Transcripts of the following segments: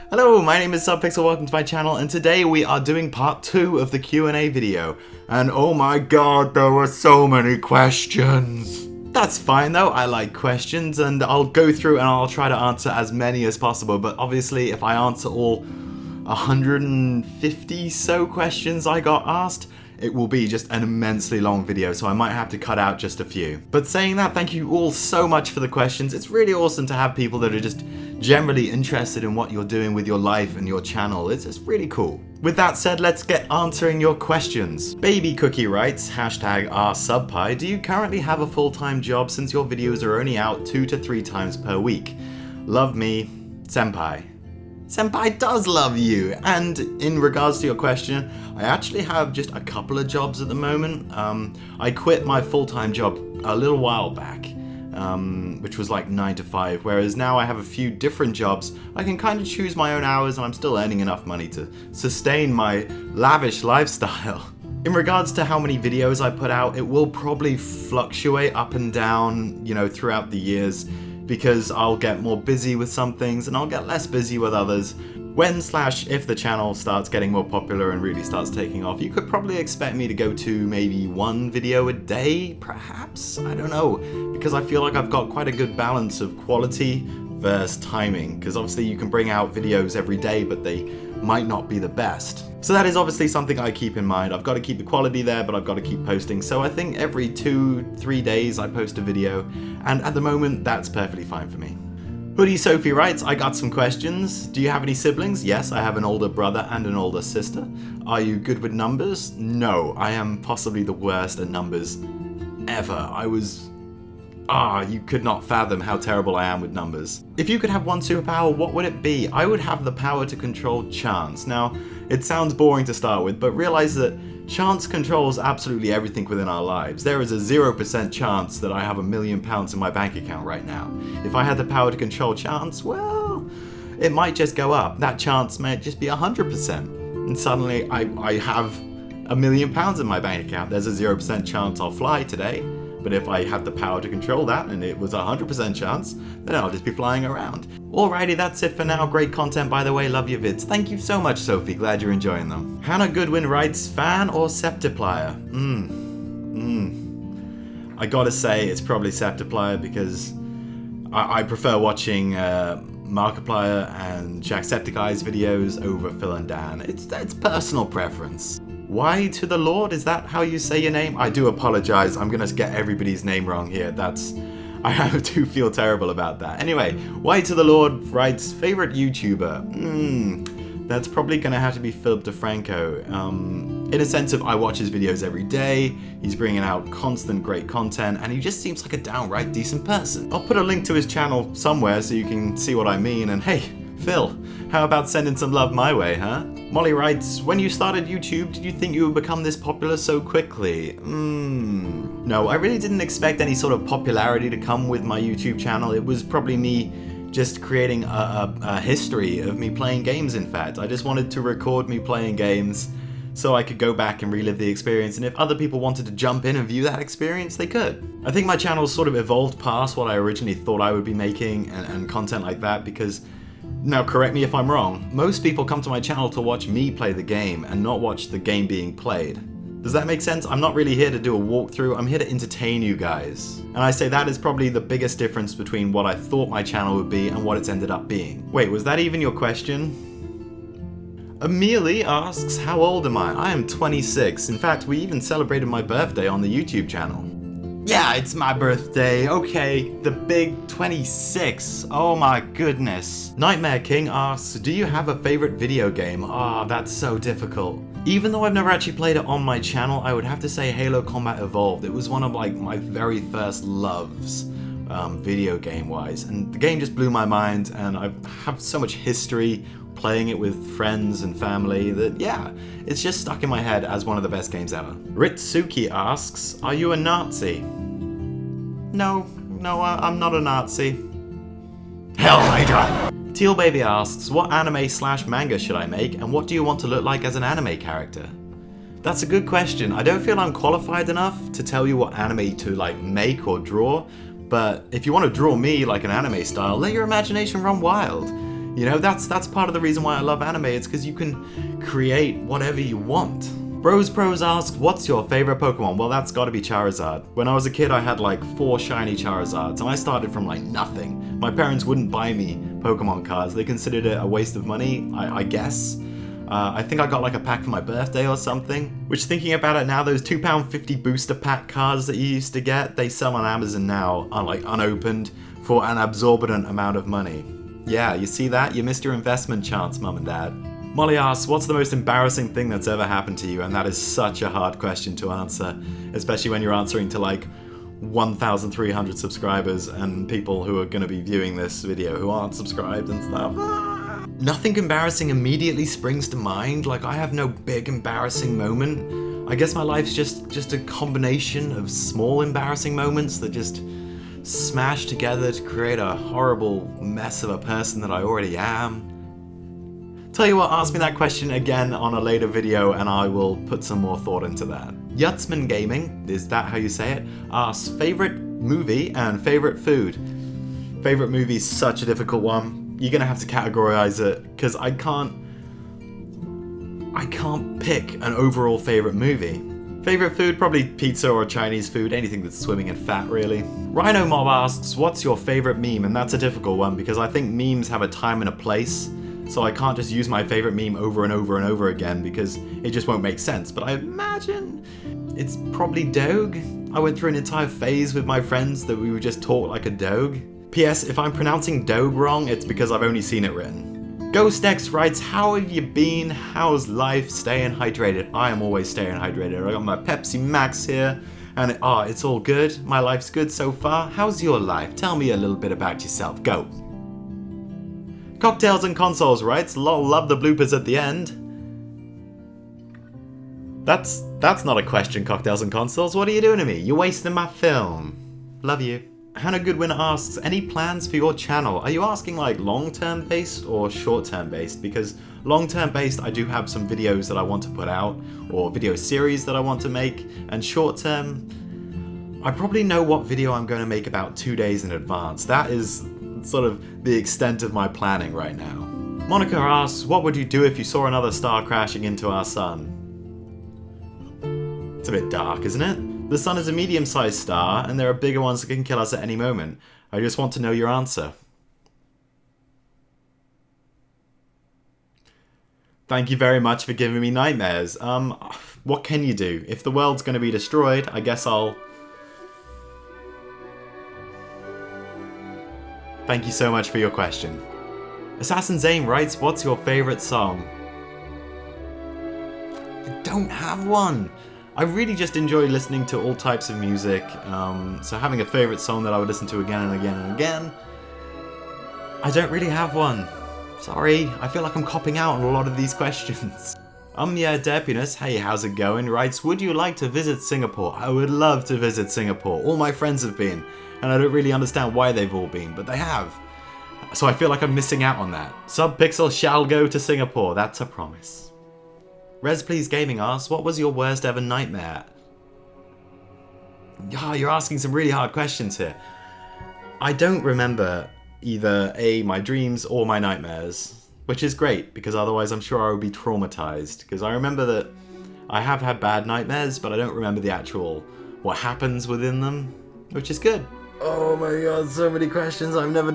Hello, my name is SubPixel, welcome to my channel, and today we are doing part 2 of the Q&A video. And oh my god, there were so many questions. That's fine though, I like questions, and I'll go through and I'll try to answer as many as possible, but obviously if I answer all 150 so questions I got asked, it will be just an immensely long video, so I might have to cut out just a few. But saying that, thank you all so much for the questions. It's really awesome to have people that are just generally interested in what you're doing with your life and your channel. It's just really cool. With that said, let's get answering your questions. Baby Cookie writes, #RSubPie, do you currently have a full-time job since your videos are only out 2 to 3 times per week? Love me, Senpai. Senpai does love you, and in regards to your question, I actually have just a couple of jobs at the moment. I quit my full-time job a little while back, which was like 9 to 5, whereas now I have a few different jobs. I can kind of choose my own hours and I'm still earning enough money to sustain my lavish lifestyle. In regards to how many videos I put out, it will probably fluctuate up and down, throughout the years, because I'll get more busy with some things and I'll get less busy with others. When/if the channel starts getting more popular and really starts taking off, you could probably expect me to go to maybe 1 video a day, perhaps? I don't know, because I feel like I've got quite a good balance of quality versus timing, because obviously you can bring out videos every day, but they might not be the best. So that is obviously something I keep in mind. I've got to keep the quality there, but I've got to keep posting. So I think every 2-3 days I post a video, and at the moment that's perfectly fine for me. Hoodie Sophie writes, I got some questions. Do you have any siblings? Yes, I have an older brother and an older sister. Are you good with numbers? No, I am possibly the worst at numbers ever. You could not fathom how terrible I am with numbers. If you could have one superpower, what would it be? I would have the power to control chance. Now, it sounds boring to start with, but realize that chance controls absolutely everything within our lives. There is a 0% chance that I have £1 million in my bank account right now. If I had the power to control chance, well, it might just go up. That chance might just be 100%. And suddenly I have £1 million in my bank account. There's a 0% chance I'll fly today. But if I had the power to control that and it was a 100% chance, then I'll just be flying around. Alrighty, that's it for now. Great content, by the way. Love your vids. Thank you so much, Sophie. Glad you're enjoying them. Hannah Goodwin writes, fan or Septiplier? I gotta say it's probably Septiplier because I prefer watching Markiplier and Jacksepticeye's videos over Phil and Dan. It's personal preference. Why to the Lord? Is that how you say your name? I do apologize. I'm gonna get everybody's name wrong here. I do feel terrible about that. Anyway, Why to the Lord writes, favorite YouTuber? That's probably gonna have to be Philip DeFranco. In a sense of I watch his videos every day, he's bringing out constant great content, and he just seems like a downright decent person. I'll put a link to his channel somewhere so you can see what I mean, and hey, Phil, how about sending some love my way, huh? Molly writes, when you started YouTube, did you think you would become this popular so quickly? No, I really didn't expect any sort of popularity to come with my YouTube channel. It was probably me just creating a history of me playing games, in fact. I just wanted to record me playing games so I could go back and relive the experience, and if other people wanted to jump in and view that experience, they could. I think my channel sort of evolved past what I originally thought I would be making and content like that, because now, correct me if I'm wrong, most people come to my channel to watch me play the game and not watch the game being played. Does that make sense? I'm not really here to do a walkthrough, I'm here to entertain you guys. And I say that is probably the biggest difference between what I thought my channel would be and what it's ended up being. Wait, was that even your question? Amelie asks, how old am I? I am 26. In fact, we even celebrated my birthday on the YouTube channel. Yeah, it's my birthday. Okay, the big 26. Oh my goodness. Nightmare King asks, do you have a favorite video game? That's so difficult. Even though I've never actually played it on my channel, I would have to say Halo Combat Evolved. It was one of my very first loves, video game wise. And the game just blew my mind, and I have so much history playing it with friends and family that, yeah, it's just stuck in my head as one of the best games ever. Ritsuki asks, are you a Nazi? No, I'm not a Nazi. Hell, Hydra! Teal Baby asks, what anime/manga should I make, and what do you want to look like as an anime character? That's a good question. I don't feel I'm qualified enough to tell you what anime to make or draw, but if you want to draw me like an anime style, let your imagination run wild. You know, that's part of the reason why I love anime. It's because you can create whatever you want. Bros Pros asks, what's your favorite Pokemon? Well, that's gotta be Charizard. When I was a kid, I had like 4 shiny Charizards, and I started from like nothing. My parents wouldn't buy me Pokemon cards. They considered it a waste of money, I guess. I think I got like a pack for my birthday or something. Which, thinking about it now, those £2.50 booster pack cards that you used to get, they sell on Amazon now, like unopened, for an absorbent amount of money. Yeah, you see that? You missed your investment chance, Mum and Dad. Molly asks, what's the most embarrassing thing that's ever happened to you? And that is such a hard question to answer, especially when you're answering to like 1,300 subscribers and people who are going to be viewing this video who aren't subscribed and stuff. Nothing embarrassing immediately springs to mind. Like, I have no big embarrassing moment. I guess my life's just a combination of small embarrassing moments that just smash together to create a horrible mess of a person that I already am. Tell you what, ask me that question again on a later video and I will put some more thought into that. Yutsman Gaming, is that how you say it, asks favorite movie and favorite food. Favorite movie is such a difficult one. You're gonna have to categorize it because I can't pick an overall favorite movie. Favorite food, probably pizza or Chinese food, anything that's swimming in fat really. Rhino Mob asks, what's your favorite meme? And that's a difficult one because I think memes have a time and a place. So I can't just use my favorite meme over and over and over again because it just won't make sense. But I imagine it's probably Doge. I went through an entire phase with my friends that we would just talk like a Doge. P.S. If I'm pronouncing Doge wrong, it's because I've only seen it written. GhostX writes, how have you been? How's life? Staying hydrated. I am always staying hydrated. I got my Pepsi Max here and it's all good. My life's good so far. How's your life? Tell me a little bit about yourself. Go. Cocktails and Consoles writes, lol, love the bloopers at the end. That's not a question, Cocktails and Consoles. What are you doing to me? You're wasting my film. Love you. Hannah Goodwin asks, any plans for your channel? Are you asking like long-term based or short-term based? Because long-term based, I do have some videos that I want to put out, or video series that I want to make, and short-term, I probably know what video I'm going to make about 2 days in advance. That is sort of the extent of my planning right now. Monica asks, what would you do if you saw another star crashing into our sun? It's a bit dark, isn't it? The sun is a medium-sized star, and there are bigger ones that can kill us at any moment. I just want to know your answer. Thank you very much for giving me nightmares. What can you do? If the world's going to be destroyed, I guess I'll... Thank you so much for your question. Assassin's Aim writes, what's your favorite song? I don't have one. I really just enjoy listening to all types of music, so having a favorite song that I would listen to again and again and again, I don't really have one. Sorry, I feel like I'm copping out on a lot of these questions. Yeah, Depunus, hey, how's it going? Writes, would you like to visit Singapore? I would love to visit Singapore. All my friends have been, and I don't really understand why they've all been, but they have. So I feel like I'm missing out on that. SubPixel shall go to Singapore, that's a promise. ResPlease Gaming asks, what was your worst ever nightmare? Oh, you're asking some really hard questions here. I don't remember either my dreams or my nightmares, which is great, because otherwise I'm sure I would be traumatized. Because I remember that I have had bad nightmares, but I don't remember the actual, what happens within them, which is good. Oh my god, so many questions. I've never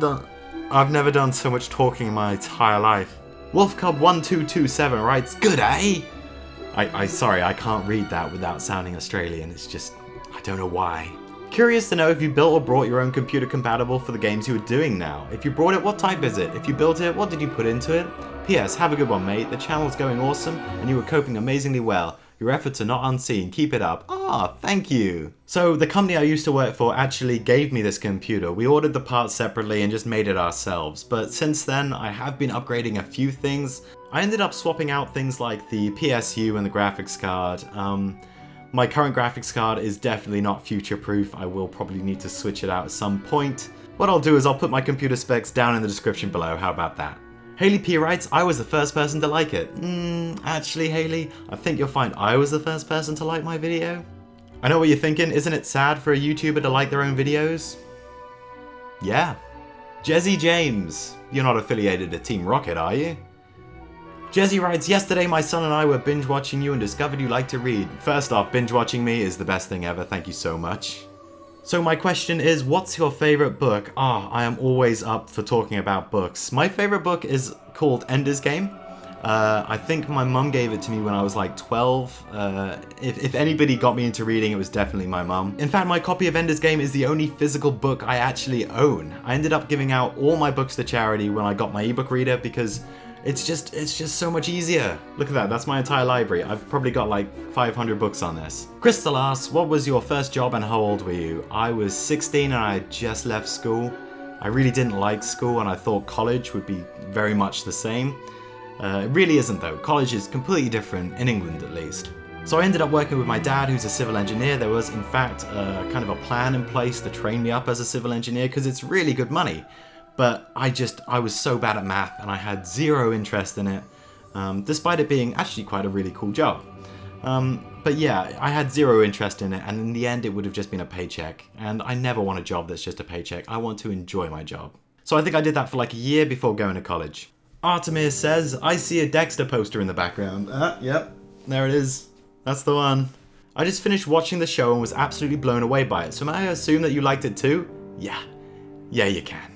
done so much talking in my entire life. WolfCub1227 writes, good, eh? Sorry, I can't read that without sounding Australian. It's just, I don't know why. Curious to know if you built or brought your own computer compatible for the games you are doing now. If you brought it, what type is it? If you built it, what did you put into it? P.S. Have a good one, mate. The channel's going awesome, and you were coping amazingly well. Your efforts are not unseen. Keep it up. Ah, thank you. So the company I used to work for actually gave me this computer. We ordered the parts separately and just made it ourselves. But since then, I have been upgrading a few things. I ended up swapping out things like the PSU and the graphics card. My current graphics card is definitely not future-proof. I will probably need to switch it out at some point. What I'll do is I'll put my computer specs down in the description below. How about that? Haley P writes, I was the first person to like it. Actually, Haley, I think you'll find I was the first person to like my video. I know what you're thinking, isn't it sad for a YouTuber to like their own videos? Yeah, Jesse James. You're not affiliated to Team Rocket, are you? Jesse writes, yesterday my son and I were binge watching you and discovered you like to read. First off, binge watching me is the best thing ever, thank you so much. So my question is, what's your favourite book? I am always up for talking about books. My favourite book is called Ender's Game. I think my mum gave it to me when I was like 12. If anybody got me into reading, it was definitely my mum. In fact, my copy of Ender's Game is the only physical book I actually own. I ended up giving out all my books to charity when I got my ebook reader because it's just so much easier. Look at that, that's my entire library. I've probably got like 500 books on this. Crystal asks, what was your first job and how old were you? I was 16 and I had just left school. I really didn't like school and I thought college would be very much the same. It really isn't though. College is completely different, in England at least. So I ended up working with my dad, who's a civil engineer. There was in fact kind of a plan in place to train me up as a civil engineer because it's really good money. But I was so bad at math and I had zero interest in it, despite it being actually quite a really cool job. But yeah, I had zero interest in it and in the end it would have just been a paycheck. And I never want a job that's just a paycheck. I want to enjoy my job. So I think I did that for like a year before going to college. Artemir says, I see a Dexter poster in the background. Yep, there it is. That's the one. I just finished watching the show and was absolutely blown away by it. So may I assume that you liked it too? Yeah, you can.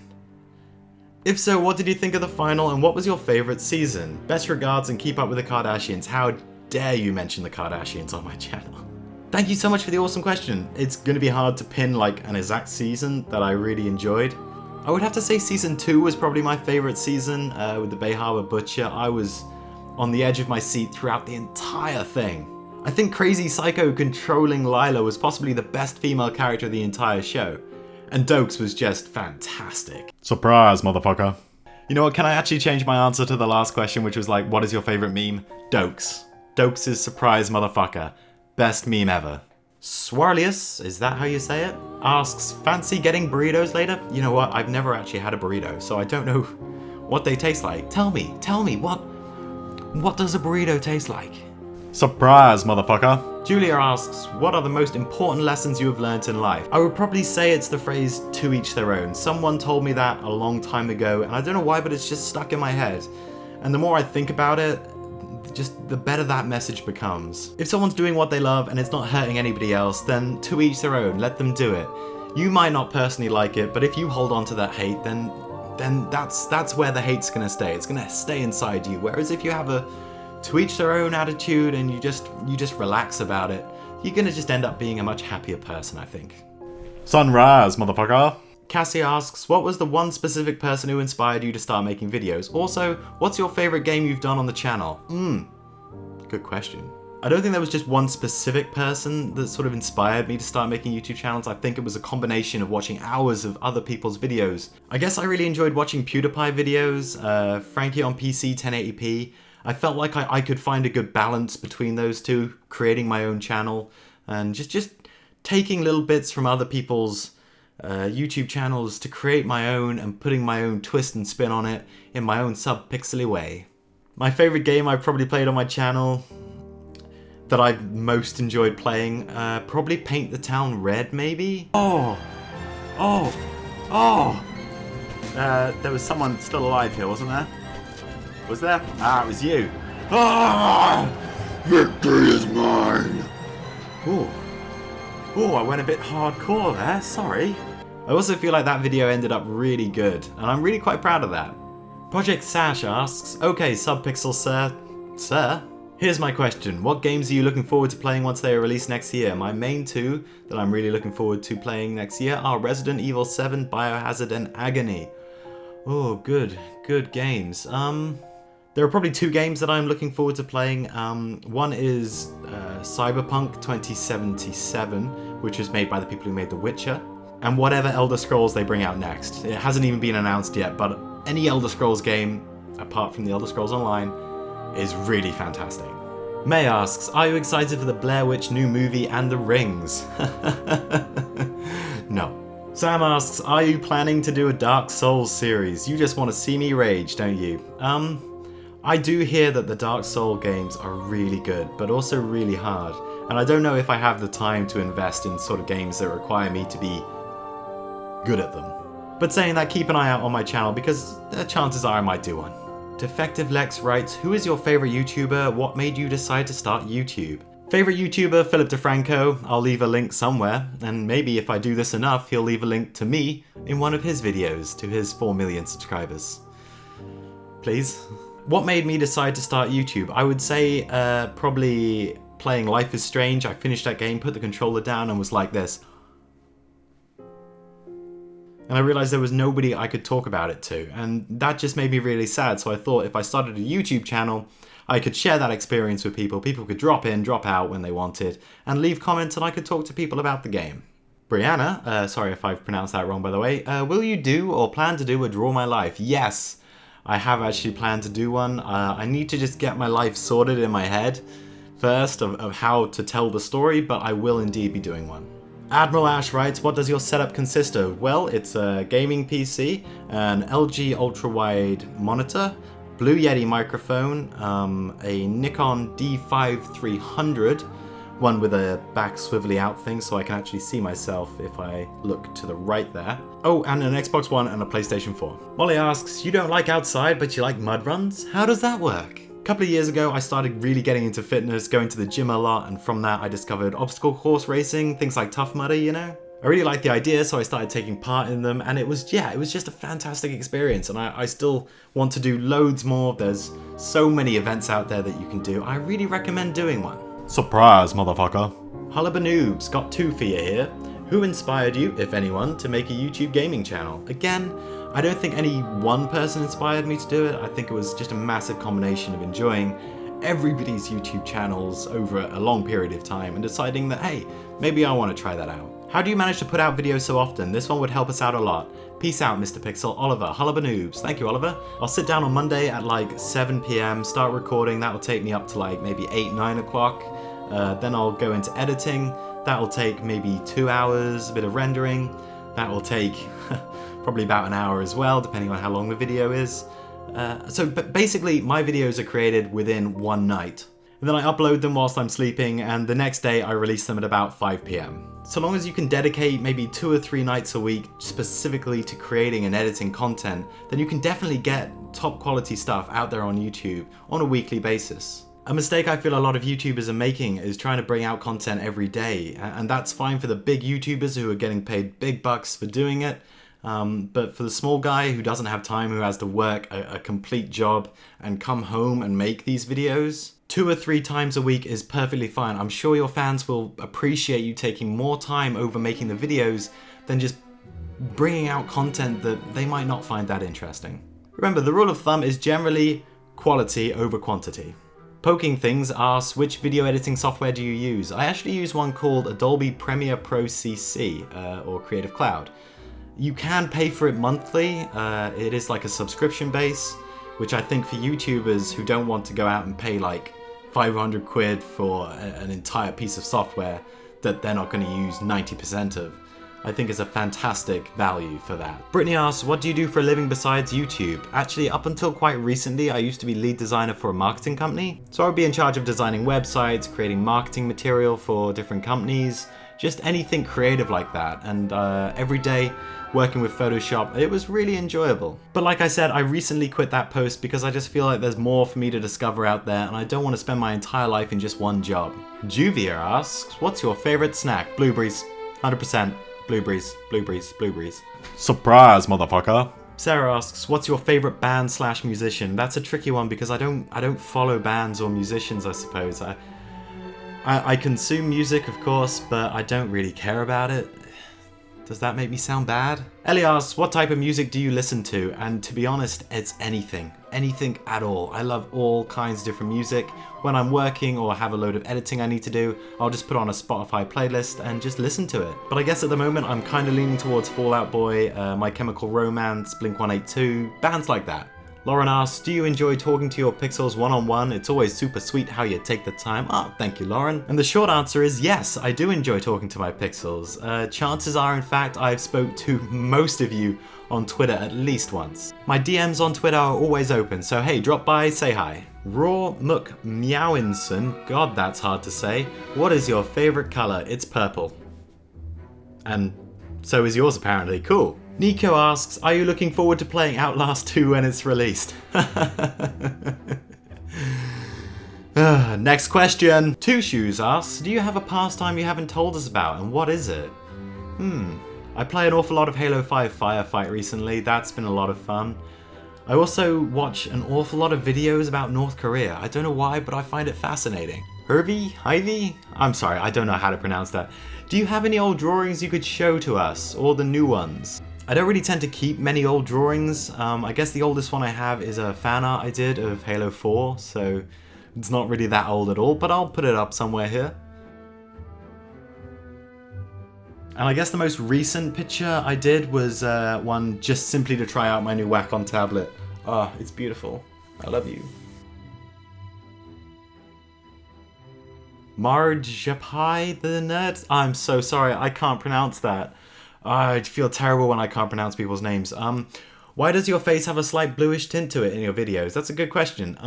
If so, what did you think of the final and what was your favourite season? Best regards and keep up with the Kardashians. How dare you mention the Kardashians on my channel? Thank you so much for the awesome question. It's going to be hard to pin like an exact season that I really enjoyed. I would have to say season 2 was probably my favourite season with the Bay Harbor Butcher. I was on the edge of my seat throughout the entire thing. I think Crazy Psycho controlling Lila was possibly the best female character of the entire show. And Dokes was just fantastic. Surprise, motherfucker. You know what, can I actually change my answer to the last question, which was like, what is your favourite meme? Dokes. Dokes is surprise, motherfucker. Best meme ever. Swarlius, is that how you say it? Asks, fancy getting burritos later? You know what, I've never actually had a burrito, so I don't know what they taste like. Tell me, what does a burrito taste like? Surprise, motherfucker. Julia asks, what are the most important lessons you have learnt in life? I would probably say it's the phrase, to each their own. Someone told me that a long time ago, and I don't know why, but it's just stuck in my head. And the more I think about it, just the better that message becomes. If someone's doing what they love and it's not hurting anybody else, then to each their own, let them do it. You might not personally like it, but if you hold on to that hate, then that's where the hate's gonna stay. It's gonna stay inside you. Whereas if you have a to each their own attitude and you just relax about it, you're gonna just end up being a much happier person, I think. Sunrise, motherfucker. Cassie asks, what was the one specific person who inspired you to start making videos? Also, what's your favourite game you've done on the channel? Good question. I don't think there was just one specific person that sort of inspired me to start making YouTube channels. I think it was a combination of watching hours of other people's videos. I guess I really enjoyed watching PewDiePie videos, Frankie on PC 1080p. I felt like I could find a good balance between those two, creating my own channel and just taking little bits from other people's YouTube channels to create my own and putting my own twist and spin on it in my own SubPixel way. My favourite game I've probably played on my channel that I've most enjoyed playing, probably Paint the Town Red, maybe? There was someone still alive here, wasn't there? Was there? Ah, it was you. Victory is mine! Ooh, I went a bit hardcore there, sorry. I also feel like that video ended up really good, and I'm really quite proud of that. Project Sash asks, okay, SubPixel sir. Sir? Here's my question, what games are you looking forward to playing once they are released next year? My main two that I'm really looking forward to playing next year are Resident Evil 7, Biohazard, and Agony. Oh, good games. There are probably two games that I'm looking forward to playing. One is Cyberpunk 2077, which was made by the people who made The Witcher, and whatever Elder Scrolls they bring out next. It hasn't even been announced yet, but any Elder Scrolls game, apart from the Elder Scrolls Online, is really fantastic. May asks, are you excited for the Blair Witch new movie and The Rings? No. Sam asks, are you planning to do a Dark Souls series? You just want to see me rage, don't you? I do hear that the Dark Souls games are really good, but also really hard, and I don't know if I have the time to invest in sort of games that require me to be good at them. But saying that, keep an eye out on my channel because chances are I might do one. Defective Lex writes, who is your favorite YouTuber? What made you decide to start YouTube? Favorite YouTuber, Philip DeFranco. I'll leave a link somewhere, and maybe if I do this enough, he'll leave a link to me in one of his videos to his 4 million subscribers. Please? What made me decide to start YouTube? I would say probably playing Life is Strange. I finished that game, put the controller down, and was like this. And I realized there was nobody I could talk about it to, and that just made me really sad. So I thought if I started a YouTube channel, I could share that experience with people. People could drop in, drop out when they wanted, and leave comments, and I could talk to people about the game. Brianna, sorry if I've pronounced that wrong by the way, will you do or plan to do a Draw My Life? Yes, I have actually planned to do one. I need to just get my life sorted in my head first of how to tell the story, but I will indeed be doing one. Admiral Ash writes, what does your setup consist of? Well, it's a gaming PC, an LG ultra-wide monitor, Blue Yeti microphone, a Nikon D5300, one with a back swivelly out thing so I can actually see myself if I look to the right there. Oh, and an Xbox One and a PlayStation 4. Molly asks, you don't like outside but you like mud runs? How does that work? A couple of years ago, I started really getting into fitness, going to the gym a lot, and from that I discovered obstacle course racing, things like Tough Mudder, you know? I really liked the idea, so I started taking part in them, and it was just a fantastic experience, and I still want to do loads more. There's so many events out there that you can do. I really recommend doing one. Surprise, motherfucker. Hullabanoobs got 2 for you here. Who inspired you, if anyone, to make a YouTube gaming channel? Again, I don't think any one person inspired me to do it. I think it was just a massive combination of enjoying everybody's YouTube channels over a long period of time and deciding that, hey, maybe I want to try that out. How do you manage to put out videos so often? This one would help us out a lot. Peace out, Mr. Pixel. Oliver, Hullabanoobs. Thank you, Oliver. I'll sit down on Monday at like 7 p.m, start recording. That'll take me up to like maybe 8, 9 o'clock. Then I'll go into editing. That'll take maybe 2 hours, a bit of rendering. That will take probably about an hour as well, depending on how long the video is. But basically, my videos are created within one night. And then I upload them whilst I'm sleeping, and the next day I release them at about 5 p.m. So long as you can dedicate maybe 2 or 3 nights a week specifically to creating and editing content, then you can definitely get top quality stuff out there on YouTube on a weekly basis. A mistake I feel a lot of YouTubers are making is trying to bring out content every day, and that's fine for the big YouTubers who are getting paid big bucks for doing it. But for the small guy who doesn't have time, who has to work a complete job and come home and make these videos, 2 or 3 times a week is perfectly fine. I'm sure your fans will appreciate you taking more time over making the videos than just bringing out content that they might not find that interesting. Remember, the rule of thumb is generally quality over quantity. Poking Things asks, which video editing software do you use? I actually use one called Adobe Premiere Pro CC, or Creative Cloud. You can pay for it monthly. It is like a subscription base, which I think for YouTubers who don't want to go out and pay like 500 quid for an entire piece of software that they're not going to use 90% of, I think is a fantastic value for that. Brittany asks, what do you do for a living besides YouTube? Actually, up until quite recently, I used to be lead designer for a marketing company. So I would be in charge of designing websites, creating marketing material for different companies, just anything creative like that. And every day working with Photoshop, it was really enjoyable. But like I said, I recently quit that post because I just feel like there's more for me to discover out there, and I don't want to spend my entire life in just one job. Juvia asks, what's your favorite snack? Blueberries, 100%. Blueberries, blueberries, blueberries. Surprise, motherfucker. Sarah asks, what's your favorite band / musician? That's a tricky one because I don't follow bands or musicians, I suppose. I consume music, of course, but I don't really care about it. Does that make me sound bad? Ellie asks, what type of music do you listen to? And to be honest, it's anything. Anything at all. I love all kinds of different music. When I'm working or have a load of editing I need to do, I'll just put on a Spotify playlist and just listen to it. But I guess at the moment I'm kind of leaning towards Fall Out Boy, My Chemical Romance, Blink-182, bands like that. Lauren asks, do you enjoy talking to your pixels one-on-one? It's always super sweet how you take the time. Oh, thank you, Lauren. And the short answer is yes, I do enjoy talking to my pixels. Chances are, in fact, I've spoke to most of you on Twitter at least once. My DMs on Twitter are always open, so hey, drop by, say hi. Raw Meowinson, God, that's hard to say. What is your favorite color? It's purple. And so is yours, apparently. Cool. Nico asks, are you looking forward to playing Outlast 2 when it's released? Next question. Two Shoes asks, do you have a pastime you haven't told us about, and what is it? I play an awful lot of Halo 5 Firefight recently. That's been a lot of fun. I also watch an awful lot of videos about North Korea. I don't know why, but I find it fascinating. Ivy? I'm sorry, I don't know how to pronounce that. Do you have any old drawings you could show to us, or the new ones? I don't really tend to keep many old drawings. I guess the oldest one I have is a fan art I did of Halo 4, so it's not really that old at all, but I'll put it up somewhere here. And I guess the most recent picture I did was one just simply to try out my new Wacom tablet. Ah, it's beautiful. I love you. Marjapai the Nerd? I'm so sorry, I can't pronounce that. I feel terrible when I can't pronounce people's names. Why does your face have a slight bluish tint to it in your videos? That's a good question.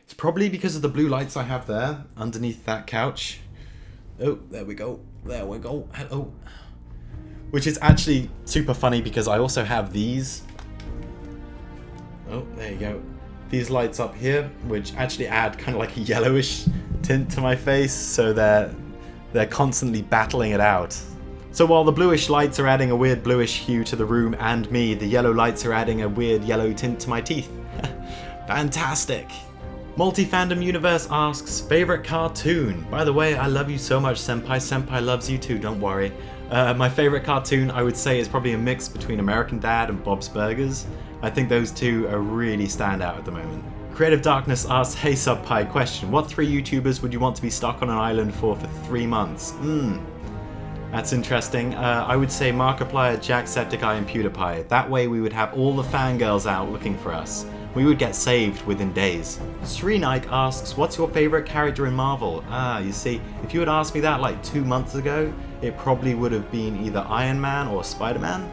It's probably because of the blue lights I have there, underneath that couch. Oh, there we go. There we go. Hello. Which is actually super funny because I also have these. Oh, there you go. These lights up here, which actually add kind of like a yellowish tint to my face, so they're constantly battling it out. So while the bluish lights are adding a weird bluish hue to the room and me, the yellow lights are adding a weird yellow tint to my teeth. Fantastic! Multi-Fandom Universe asks, favorite cartoon? By the way, I love you so much, Senpai. Senpai loves you too, don't worry. My favorite cartoon, I would say, is probably a mix between American Dad and Bob's Burgers. I think those two are really stand out at the moment. Creative Darkness asks, hey SubPie, question. What 3 YouTubers would you want to be stuck on an island for 3 months? That's interesting. I would say Markiplier, Jacksepticeye, and PewDiePie. That way we would have all the fangirls out looking for us. We would get saved within days. Sreenike asks, what's your favorite character in Marvel? You see, if you had asked me that like 2 months ago, it probably would have been either Iron Man or Spider-Man.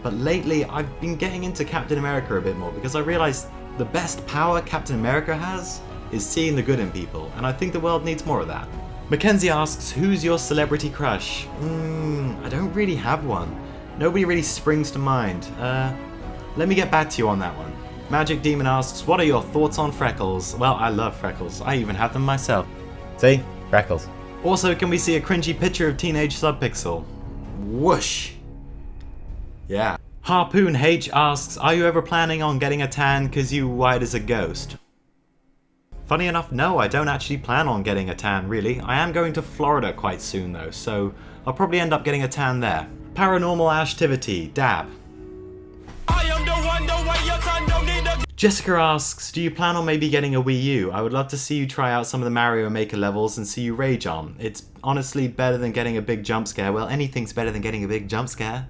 But lately, I've been getting into Captain America a bit more because I realized the best power Captain America has is seeing the good in people, and I think the world needs more of that. Mackenzie asks, who's your celebrity crush? I don't really have one. Nobody really springs to mind. Let me get back to you on that one. Magic Demon asks, what are your thoughts on freckles? Well, I love freckles. I even have them myself. See? Freckles. Also, can we see a cringy picture of teenage SubPixel? Whoosh! Yeah. Harpoon H asks, are you ever planning on getting a tan cause you white as a ghost? Funny enough, no, I don't actually plan on getting a tan, really. I am going to Florida quite soon though, so I'll probably end up getting a tan there. Paranormal Ashtivity, dab. Jessica asks, do you plan on maybe getting a Wii U? I would love to see you try out some of the Mario Maker levels and see you rage on. It's honestly better than getting a big jump scare. Well, anything's better than getting a big jump scare.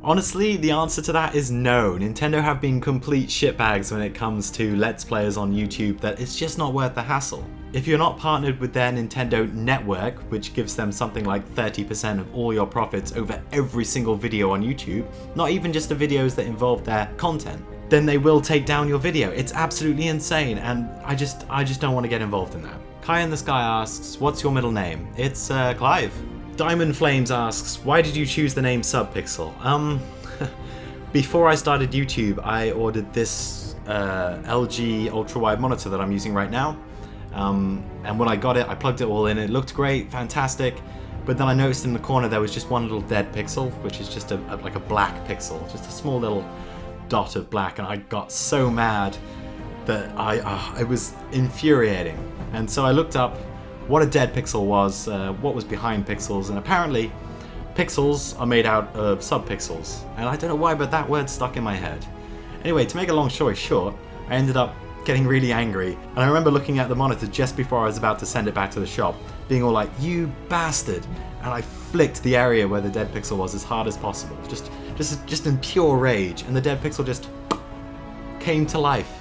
Honestly, the answer to that is no. Nintendo have been complete shitbags when it comes to Let's Players on YouTube that it's just not worth the hassle. If you're not partnered with their Nintendo network, which gives them something like 30% of all your profits over every single video on YouTube, not even just the videos that involve their content, then they will take down your video. It's absolutely insane, and I just don't want to get involved in that. Kai in the Sky asks, what's your middle name? It's Clive. Diamond Flames asks, why did you choose the name SubPixel? Before I started YouTube, I ordered this LG ultra-wide monitor that I'm using right now. And when I got it, I plugged it all in. It looked great, fantastic. But then I noticed in the corner there was just one little dead pixel, which is just like a black pixel, just a small little dot of black. And I got so mad that it was infuriating. And so I looked up what a dead pixel was, what was behind pixels, and apparently pixels are made out of subpixels. And I don't know why, but that word stuck in my head. Anyway, to make a long story short, I ended up getting really angry, and I remember looking at the monitor just before I was about to send it back to the shop, being all like, you bastard, and I flicked the area where the dead pixel was as hard as possible, just in pure rage, and the dead pixel just came to life.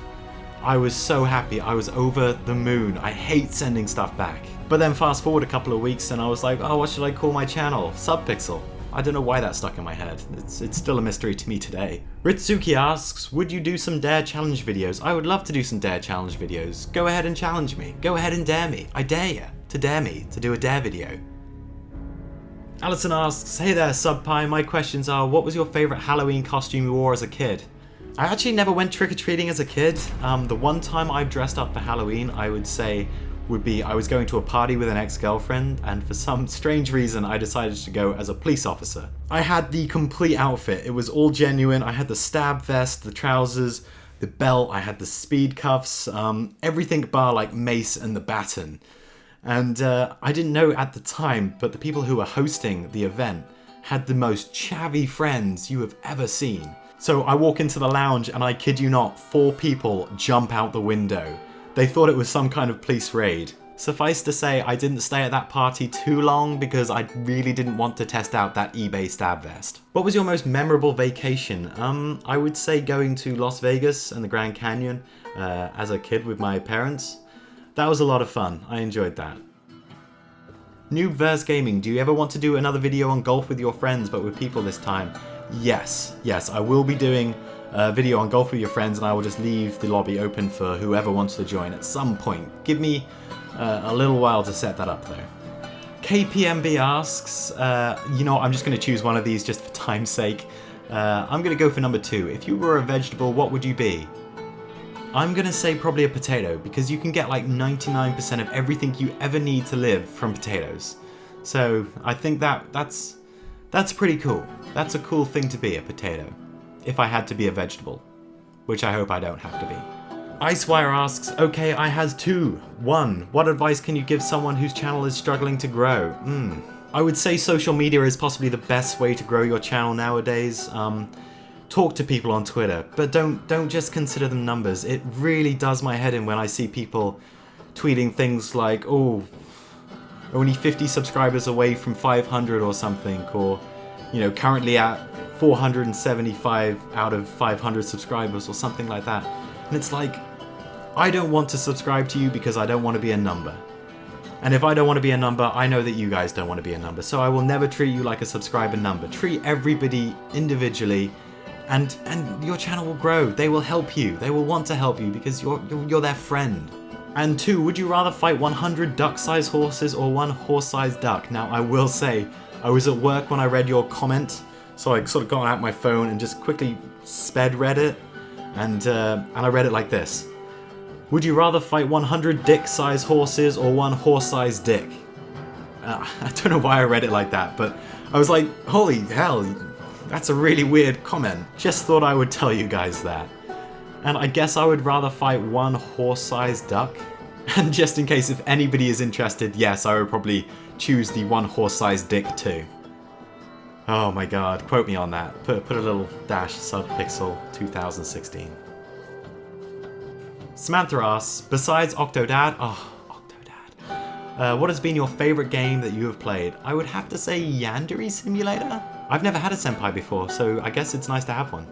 I was so happy, I was over the moon. I hate sending stuff back. But then fast forward a couple of weeks and I was like, oh, what should I call my channel? SubPixel. I don't know why that stuck in my head. It's still a mystery to me today. Ritsuki asks, would you do some Dare Challenge videos? I would love to do some Dare Challenge videos. Go ahead and challenge me. Go ahead and dare me. I dare you to dare me to do a Dare video. Alison asks, hey there SubPie, my questions are, what was your favourite Halloween costume you wore as a kid? I actually never went trick-or-treating as a kid. The one time I've dressed up for Halloween, I would say, would be I was going to a party with an ex-girlfriend, and for some strange reason I decided to go as a police officer. I had the complete outfit. It was all genuine. I had the stab vest, the trousers, the belt, I had the speed cuffs, everything bar like mace and the baton. And I didn't know at the time, but the people who were hosting the event had the most chavvy friends you have ever seen. So I walk into the lounge and I kid you not, 4 people jump out the window. They thought it was some kind of police raid. Suffice to say, I didn't stay at that party too long because I really didn't want to test out that eBay stab vest. What was your most memorable vacation? I would say going to Las Vegas and the Grand Canyon as a kid with my parents. That was a lot of fun. I enjoyed that. Noob vs Gaming, do you ever want to do another video on golf with your friends but with people this time? Yes, I will be doing a video on golf with your friends, and I will just leave the lobby open for whoever wants to join at some point. Give me a little while to set that up though. KPMB asks, you know, I'm just going to choose one of these just for time's sake. I'm going to go for number 2. If you were a vegetable, what would you be? I'm going to say probably a potato, because you can get like 99% of everything you ever need to live from potatoes. So I think that's pretty cool. That's a cool thing to be, a potato. If I had to be a vegetable, which I hope I don't have to be. Icewire asks, okay, I has 2. 1, what advice can you give someone whose channel is struggling to grow? I would say social media is possibly the best way to grow your channel nowadays. Talk to people on Twitter, but don't just consider them numbers. It really does my head in when I see people tweeting things like, oh, only 50 subscribers away from 500 or something, or, you know, currently at 475 out of 500 subscribers or something like that. And it's like, I don't want to subscribe to you because I don't want to be a number. And if I don't want to be a number, I know that you guys don't want to be a number. So I will never treat you like a subscriber number. Treat everybody individually, and your channel will grow. They will help you. They will want to help you because you're their friend. And 2, would you rather fight 100 duck-sized horses or 1 horse-sized duck? Now, I will say, I was at work when I read your comment, so I sort of got out my phone and just quickly sped read it, and I read it like this. Would you rather fight 100 dick-sized horses or 1 horse-sized dick? I don't know why I read it like that, but I was like, holy hell, that's a really weird comment. Just thought I would tell you guys that. And I guess I would rather fight 1 horse-sized duck. And just in case if anybody is interested, yes, I would probably choose the 1 horse-sized dick too. Oh my god, quote me on that. Put a little dash SubPixel 2016. Samantha asks, besides Octodad, what has been your favourite game that you have played? I would have to say Yandere Simulator? I've never had a senpai before, so I guess it's nice to have one.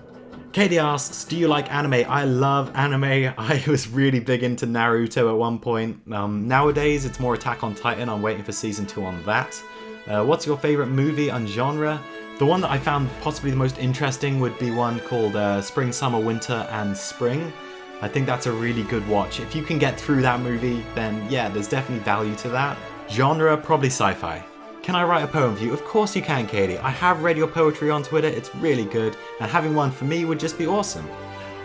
Katie asks, do you like anime? I love anime. I was really big into Naruto at one point. Nowadays, it's more Attack on Titan. I'm waiting for season 2 on that. What's your favourite movie and genre? The one that I found possibly the most interesting would be one called Spring, Summer, Winter and Spring. I think that's a really good watch. If you can get through that movie, then yeah, there's definitely value to that. Genre, probably sci-fi. Can I write a poem for you? Of course you can, Katie. I have read your poetry on Twitter, it's really good, and having one for me would just be awesome.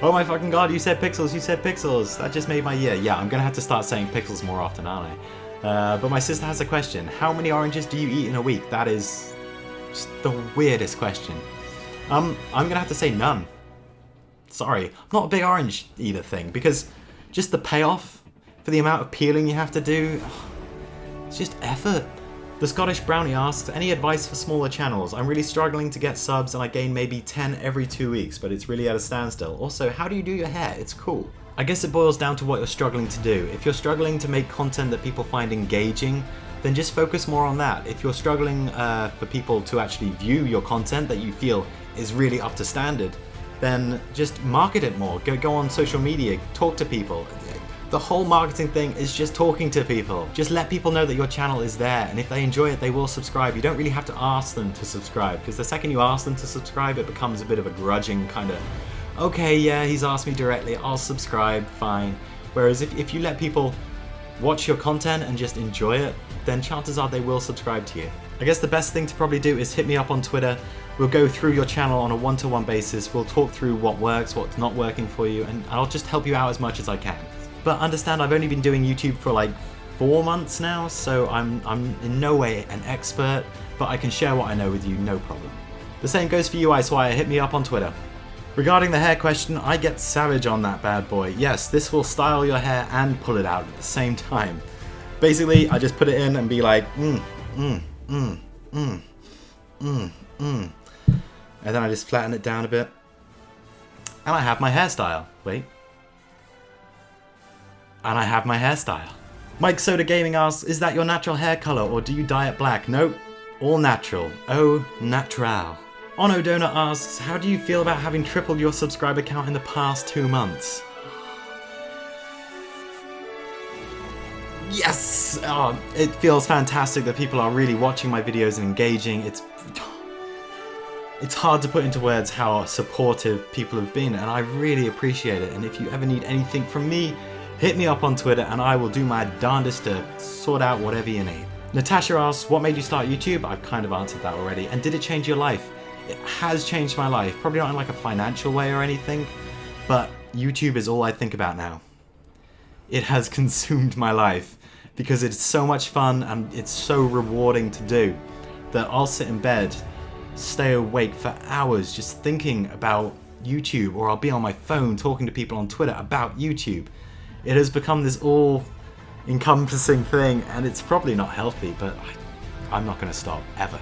Oh my fucking god, you said pixels, you said pixels. That just made my year. Yeah, I'm gonna have to start saying pixels more often, aren't I? But my sister has a question. How many oranges do you eat in a week? That is just the weirdest question. I'm gonna have to say none. Sorry, I'm not a big orange eater thing, because just the payoff for the amount of peeling you have to do, it's just effort. The Scottish Brownie asks, any advice for smaller channels? I'm really struggling to get subs and I gain maybe 10 every 2 weeks, but it's really at a standstill. Also, how do you do your hair? It's cool. I guess it boils down to what you're struggling to do. If you're struggling to make content that people find engaging, then just focus more on that. If you're struggling for people to actually view your content that you feel is really up to standard, then just market it more. Go on social media, talk to people. The whole marketing thing is just talking to people. Just let people know that your channel is there, and if they enjoy it, they will subscribe. You don't really have to ask them to subscribe, because the second you ask them to subscribe, it becomes a bit of a grudging kind of, okay, yeah, he's asked me directly, I'll subscribe, fine. Whereas if you let people watch your content and just enjoy it, then chances are they will subscribe to you. I guess the best thing to probably do is hit me up on Twitter. We'll go through your channel on a one-to-one basis. We'll talk through what works, what's not working for you, and I'll just help you out as much as I can. But understand, I've only been doing YouTube for like 4 months now, so I'm in no way an expert, but I can share what I know with you, no problem. The same goes for you, Icewire. Hit me up on Twitter. Regarding the hair question, I get savage on that bad boy. Yes, this will style your hair and pull it out at the same time. Basically, I just put it in and be like, and then I just flatten it down a bit. And I have my hairstyle. Wait. And I have my hairstyle. Mike Soda Gaming asks, is that your natural hair color or do you dye it black? Nope, all natural. Oh, natural. Ono Donut asks, how do you feel about having tripled your subscriber count in the past 2 months? Yes! Oh, it feels fantastic that people are really watching my videos and engaging. It's hard to put into words how supportive people have been, and I really appreciate it. And if you ever need anything from me, hit me up on Twitter and I will do my darndest to sort out whatever you need. Natasha asks, what made you start YouTube? I've kind of answered that already. And did it change your life? It has changed my life. Probably not in like a financial way or anything, but YouTube is all I think about now. It has consumed my life because it's so much fun and it's so rewarding to do that I'll sit in bed, stay awake for hours just thinking about YouTube, or I'll be on my phone talking to people on Twitter about YouTube. It has become this all-encompassing thing, and it's probably not healthy, but I'm not going to stop, ever.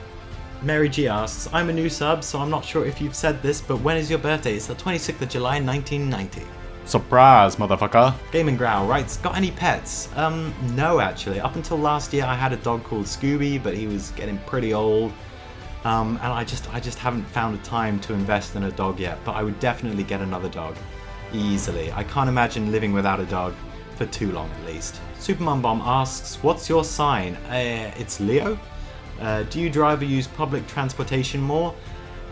Mary G asks, I'm a new sub, so I'm not sure if you've said this, but when is your birthday? It's the 26th of July, 1990. Surprise, motherfucker. Gaming Growl writes, got any pets? No, actually. Up until last year, I had a dog called Scooby, but he was getting pretty old. And I just haven't found the time to invest in a dog yet, but I would definitely get another dog. Easily. I can't imagine living without a dog for too long, at least. Superman Bomb asks, what's your sign? It's Leo. Do you drive or use public transportation more?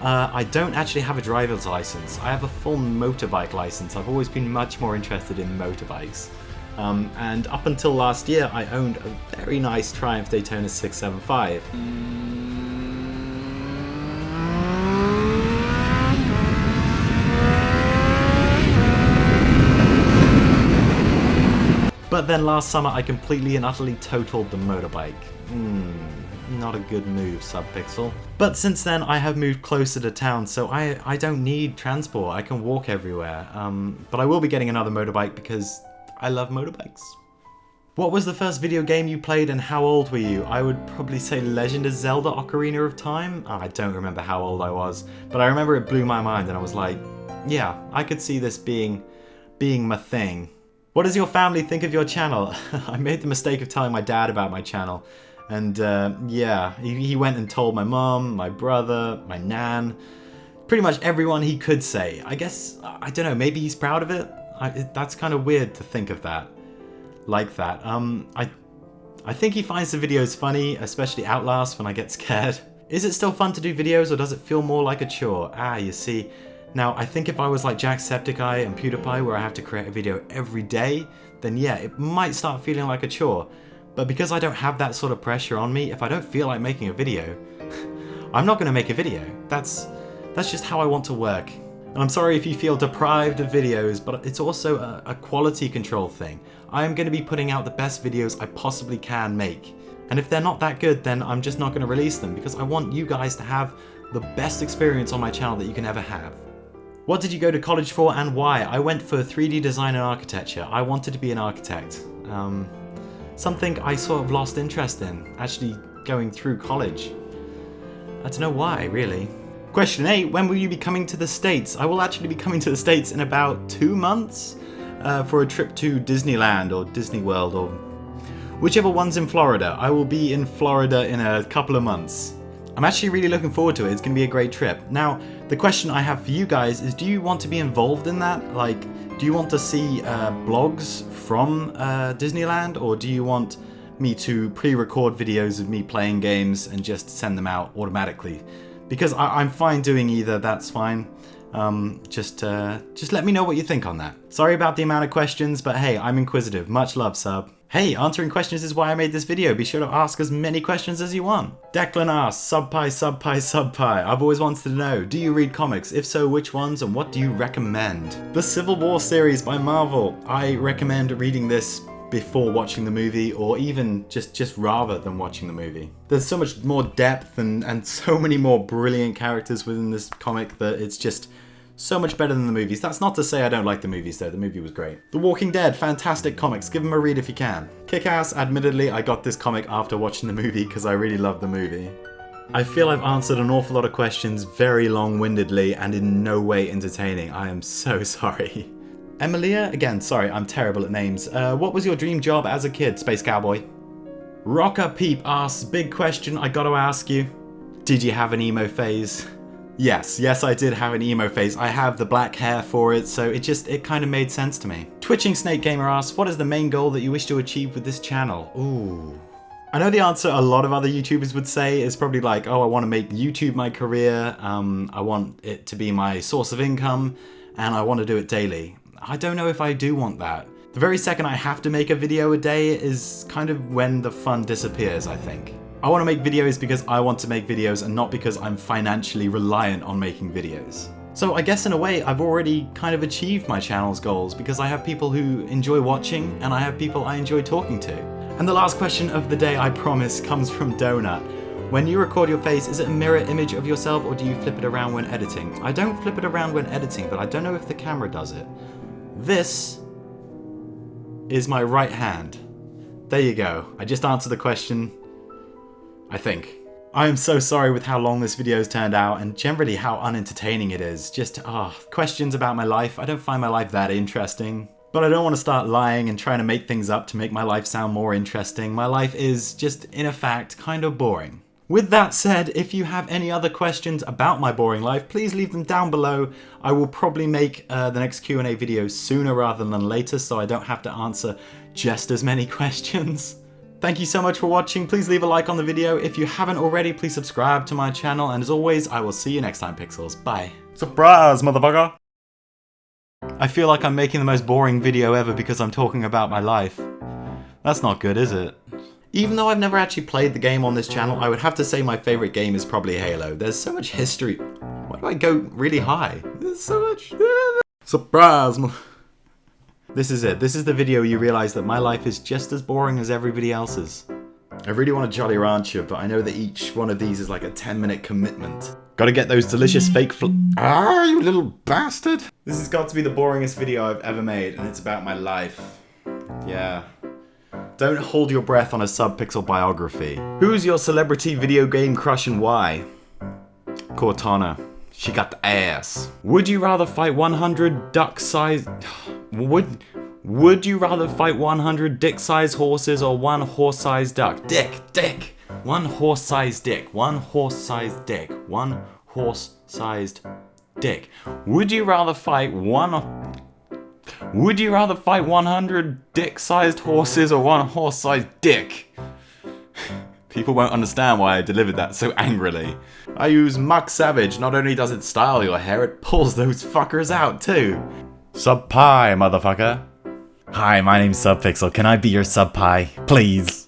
I don't actually have a driver's license. I have a full motorbike license. I've always been much more interested in motorbikes. And up until last year, I owned a very nice Triumph Daytona 675. But then last summer, I completely and utterly totaled the motorbike. Not a good move, SubPixel. But since then, I have moved closer to town, so I don't need transport. I can walk everywhere. But I will be getting another motorbike because I love motorbikes. What was the first video game you played and how old were you? I would probably say Legend of Zelda Ocarina of Time. I don't remember how old I was, but I remember it blew my mind and I was like, yeah, I could see this being my thing. What does your family think of your channel? I made the mistake of telling my dad about my channel. And yeah, he went and told my mom, my brother, my nan, pretty much everyone he could say. I guess, I don't know, maybe he's proud of it? That's kind of weird to think of that, like that. I think he finds the videos funny, especially Outlast when I get scared. Is it still fun to do videos or does it feel more like a chore? You see. Now, I think if I was like Jacksepticeye and PewDiePie where I have to create a video every day, then yeah, it might start feeling like a chore. But because I don't have that sort of pressure on me, if I don't feel like making a video, I'm not going to make a video. That's just how I want to work. And I'm sorry if you feel deprived of videos, but it's also a quality control thing. I am going to be putting out the best videos I possibly can make. And if they're not that good, then I'm just not going to release them because I want you guys to have the best experience on my channel that you can ever have. What did you go to college for and why? I went for 3D design and architecture. I wanted to be an architect. Something I sort of lost interest in, actually going through college. I don't know why, really. Question 8, when will you be coming to the States? I will actually be coming to the States in about 2 months for a trip to Disneyland or Disney World or whichever one's in Florida. I will be in Florida in a couple of months. I'm actually really looking forward to it. It's going to be a great trip. Now, the question I have for you guys is, do you want to be involved in that? Like, do you want to see blogs from Disneyland, or do you want me to pre-record videos of me playing games and just send them out automatically? Because I'm fine doing either, that's fine. Just let me know what you think on that. Sorry about the amount of questions, but hey, I'm inquisitive. Much love, Sub. Hey, answering questions is why I made this video. Be sure to ask as many questions as you want. Declan asks, SubPie. I've always wanted to know, do you read comics? If so, which ones, and what do you recommend? The Civil War series by Marvel. I recommend reading this before watching the movie, or even just rather than watching the movie. There's so much more depth and so many more brilliant characters within this comic that it's just so much better than the movies. That's not to say I don't like the movies though, the movie was great. The Walking Dead, fantastic comics, give them a read if you can. Kick-Ass, admittedly I got this comic after watching the movie because I really love the movie. I feel I've answered an awful lot of questions very long-windedly and in no way entertaining. I am so sorry. Emilia, again, sorry, I'm terrible at names. What was your dream job as a kid, Space Cowboy? Rocker Peep asks, big question I gotta ask you. Did you have an emo phase? Yes, I did have an emo phase. I have the black hair for it, so it kind of made sense to me. Twitching Snake Gamer asks, what is the main goal that you wish to achieve with this channel? Ooh. I know the answer a lot of other YouTubers would say is probably like, oh, I want to make YouTube my career, I want it to be my source of income, and I want to do it daily. I don't know if I do want that. The very second I have to make a video a day is kind of when the fun disappears, I think. I want to make videos because I want to make videos and not because I'm financially reliant on making videos. So I guess in a way I've already kind of achieved my channel's goals because I have people who enjoy watching and I have people I enjoy talking to. And the last question of the day, I promise, comes from Donut. When you record your face, is it a mirror image of yourself or do you flip it around when editing? I don't flip it around when editing, but I don't know if the camera does it. This is my right hand. There you go. I just answered the question. I think. I am so sorry with how long this video's turned out and generally how unentertaining it is. Just, questions about my life. I don't find my life that interesting. But I don't want to start lying and trying to make things up to make my life sound more interesting. My life is just, in a fact, kind of boring. With that said, if you have any other questions about my boring life, please leave them down below. I will probably make the next Q&A video sooner rather than later so I don't have to answer just as many questions. Thank you so much for watching. Please leave a like on the video. If you haven't already, please subscribe to my channel. And as always, I will see you next time, Pixels. Bye. Surprise, motherfucker! I feel like I'm making the most boring video ever because I'm talking about my life. That's not good, is it? Even though I've never actually played the game on this channel, I would have to say my favorite game is probably Halo. There's so much history. Why do I go really high? There's so much. Surprise! This is it. This is the video you realize that my life is just as boring as everybody else's. I really want a Jolly Rancher, but I know that each one of these is like a 10-minute commitment. Gotta get those delicious fake you little bastard! This has got to be the boringest video I've ever made, and it's about my life. Yeah. Don't hold your breath on a SubPixel biography. Who's your celebrity video game crush and why? Cortana. She got the ass. Would you rather fight 100 duck-sized... Would you rather fight 100 dick-sized horses or one horse-sized duck? Dick. One horse-sized dick. One horse-sized dick. One horse-sized dick. Would you rather fight 100 dick-sized horses or one horse-sized dick? People won't understand why I delivered that so angrily. I use Muck Savage. Not only does it style your hair, it pulls those fuckers out too. SubPie, motherfucker. Hi, my name's SubPixel. Can I be your SubPie, please?